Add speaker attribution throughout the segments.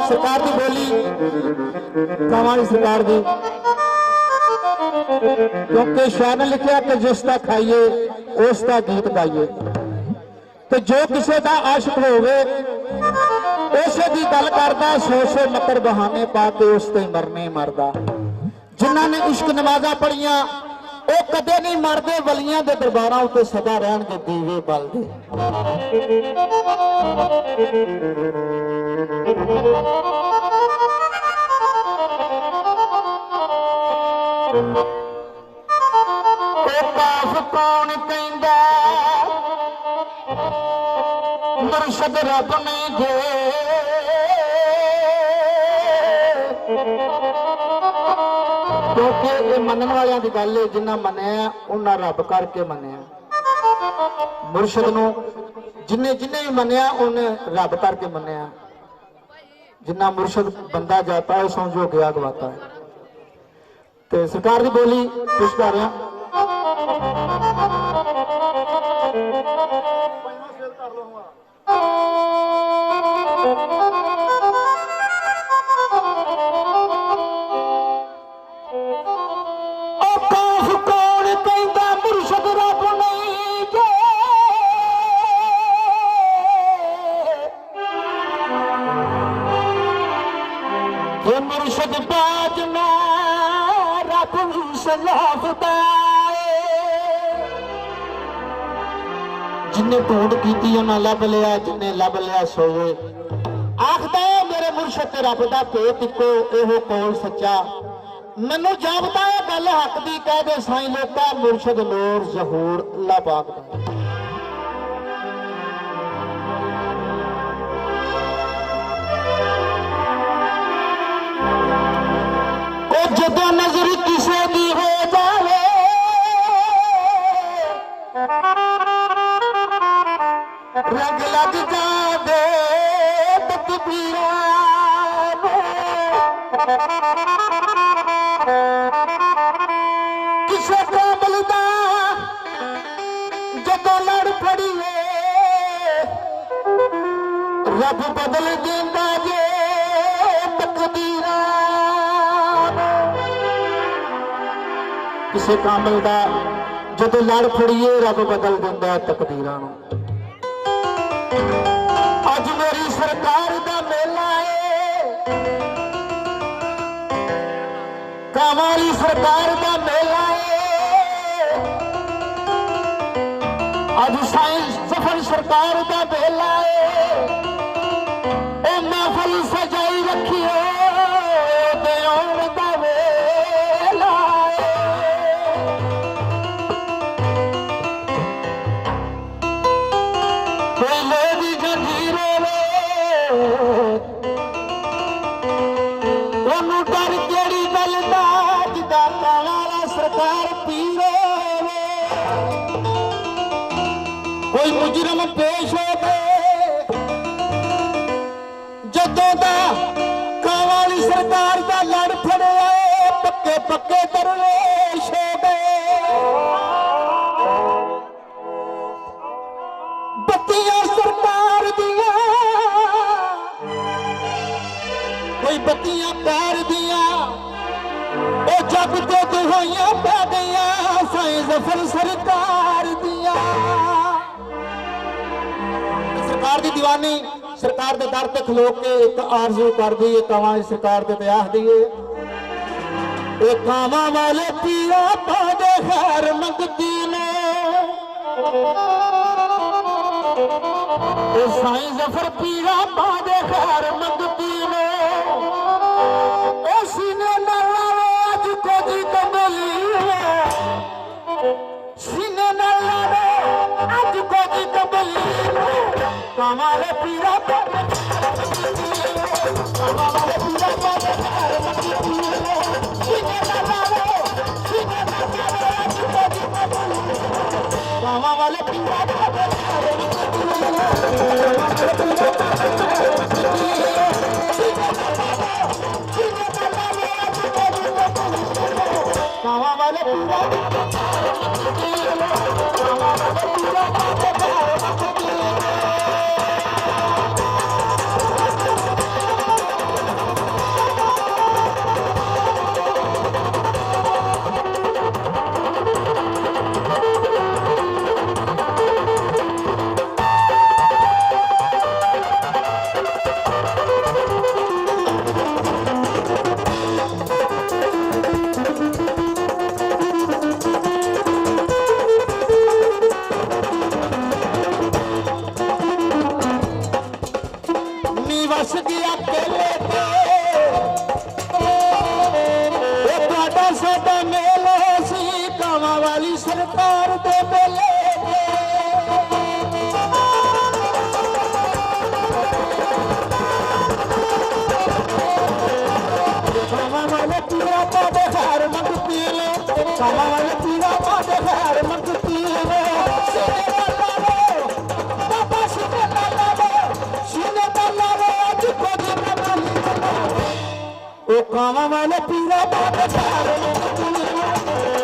Speaker 1: सरकार की बोली कमाली सरकार की, क्योंकि शायर ने लिखा कि जिसका खाइए उसका गीत गाइए। तो जो किसी का आशिक होवे उसे की गल करता, सौ सौ मकर बहाने पा के उस ते मरने मरदा। जिन्होंने इश्क नमाजा पढ़िया वो कदे नहीं मरते, वलियां के दरबारों उत्ते सदा रहणगे दीवे बलदे। कौन कहंदा मुर्शद रब नहीं जे, क्योंकि ये मनन वालियां दी गल है, जिन्ना मनिया उन्ना रब करके मनिया। मुर्शद नूं जिन्ने जिन्ने भी मनिया उन्हें रब करके मनिया। जिन्ना मुर्शद बंदा जाता है समझो गया गवाता है। तो सरकार की बोली पेश कर रहा मुर्शद बाजना रब सलाफदा, जिन्हें ढूंढ की उन्हें लभ लिया, जिन्हें लभ लिया सोए। आखदा मेरे मुर्शद ते रब दा भेत इको एहो कौल सच्चा, मैनू जापदा है गल हक दी, कह दे साईं लोका मुर्शद नूर ज़हूर अल्लाह पाक दा। जदों नजर किसे दी हो जावे रंग लग जावे तकबीरां किसे काबल दा जदों लड़ पड़िए रब बदल देंदा जे तकदीरां। किसी कामल का जो लड़ फड़िए रब बदल देंदा तकदीरां। अज मेरी सरकार का मेला है, कामारी सरकार का मेला है। अज साईं ज़फर सरकार का मेला है। ओ महफिल सजाई रखिए कोई मुजरम पेश हो गए जदों दा कावाली सरकार का लड़ फड़े पक्के पक्के दरवेश हो गए। बत्तियां सरकार दिया कोई बत्तियां पैर दिया ओ जब तो दुहाइयां पै गईया साईं ज़फर सरकार दिया। सरकार की दीवानी सरकार के दर तक खलो के एक आरजू कर दी, कावां सरकार के आख दिए कावां वाले पीरा पादे खैर मंगती ने साईं ज़फर पीरा पादे खैर मंगती ने। सीने नाल अज कोई कमली सीने नाल अज कोई कमली कामाले पीरा कामाले पीरा कामा वाले पीरा कामा वाले पीरा अकेले ते ਤੁਹਾਡਾ ਸਾਡਾ ਮੇਲ ਸੀ ਕਾਵਾਂ ਵਾਲੀ ਸਰਕਾਰ ਦੇ ਮੇਲੇ ਕਾਵਾਂ ਵਾਲੇ ਪੀਰਾ ਪਾਦੇ ਘਰ ਮੰਗਤੀ ਨੇ ਕਾਵਾਂ ਵਾਲੇ ਪੀਰਾ ਪਾਦੇ ਘਰ ਮੰਗਤੀ ਨੇ ਸੀਨੇ ਦਾ ਲਾਵੇ ਬਾਬਾ ਸੀਨੇ ਦਾ ਲਾਵੇ ਸੀਨੇ ਦਾ ਲਾਵੇ ਅੱਜ ਕੋਈ ਨਾ ਬਲੀ ओ कावां वाले पीरा बाबा सारे मंगती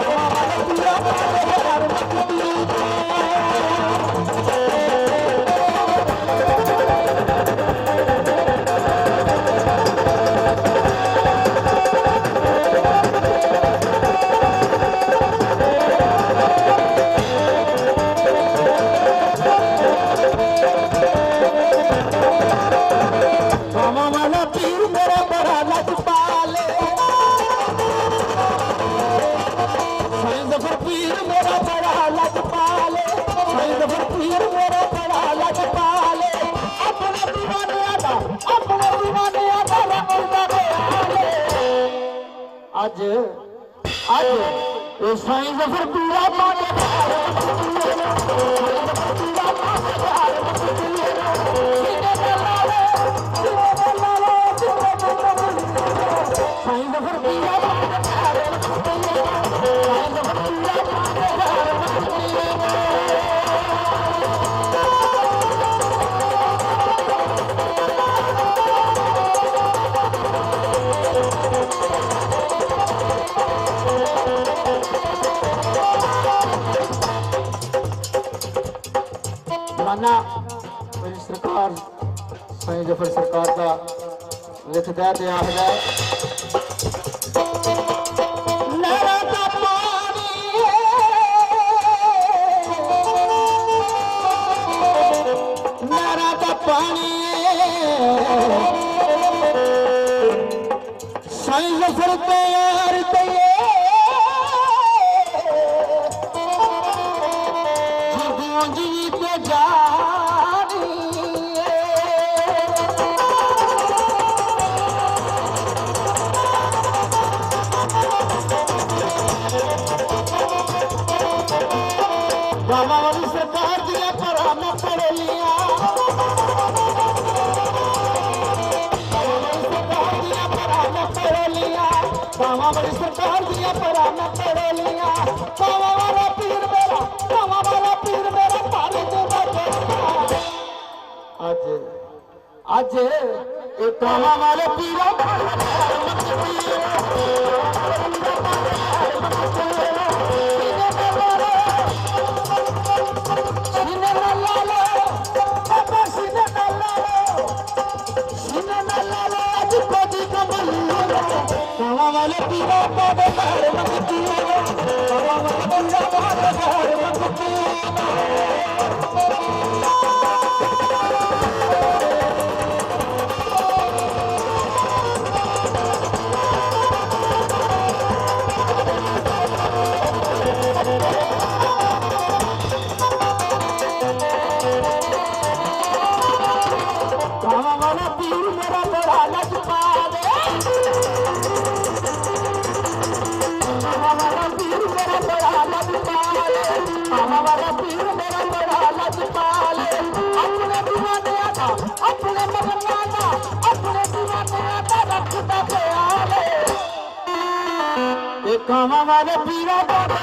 Speaker 1: कावां वाले पीरा बाबा सारे मंगती कावां वाला पीर मेरा बड़ा लजपाले पीर मेरा बड़ा लजपाले पीर मेरा बड़ा लजपाले अपने दीवाने आदा रंगदा गयाले अज अज ए साईं जफर पीरा पाने माना मेरी सरकार साईं जफर सरकार का लिखदा ते आखदा नैना दा पानी नैना दा पानी साईं जफर तैयार जी ते जानी बाबा वाली सरकार दिया परा में पढ़ लिया बाबा वाली सरकार दिया परा में पढ़ लिया बाबा वाला पीर मेरा बाबा वाला पीर मेरा पानी दूंगा आज आज एक कावा वाले पीरा वाले पीरा पादे घर मंगती कावा वाले पीरा पादे घर मंगती कावा वाला पीर मेरा बड़ा लजपाले हमारा पीर मेरा बड़ा लजपाले अपने दीवाने आता अपने मगनाना अपने दीवाने आता रखता ख्याले एक कावा वाले पीरा बाबा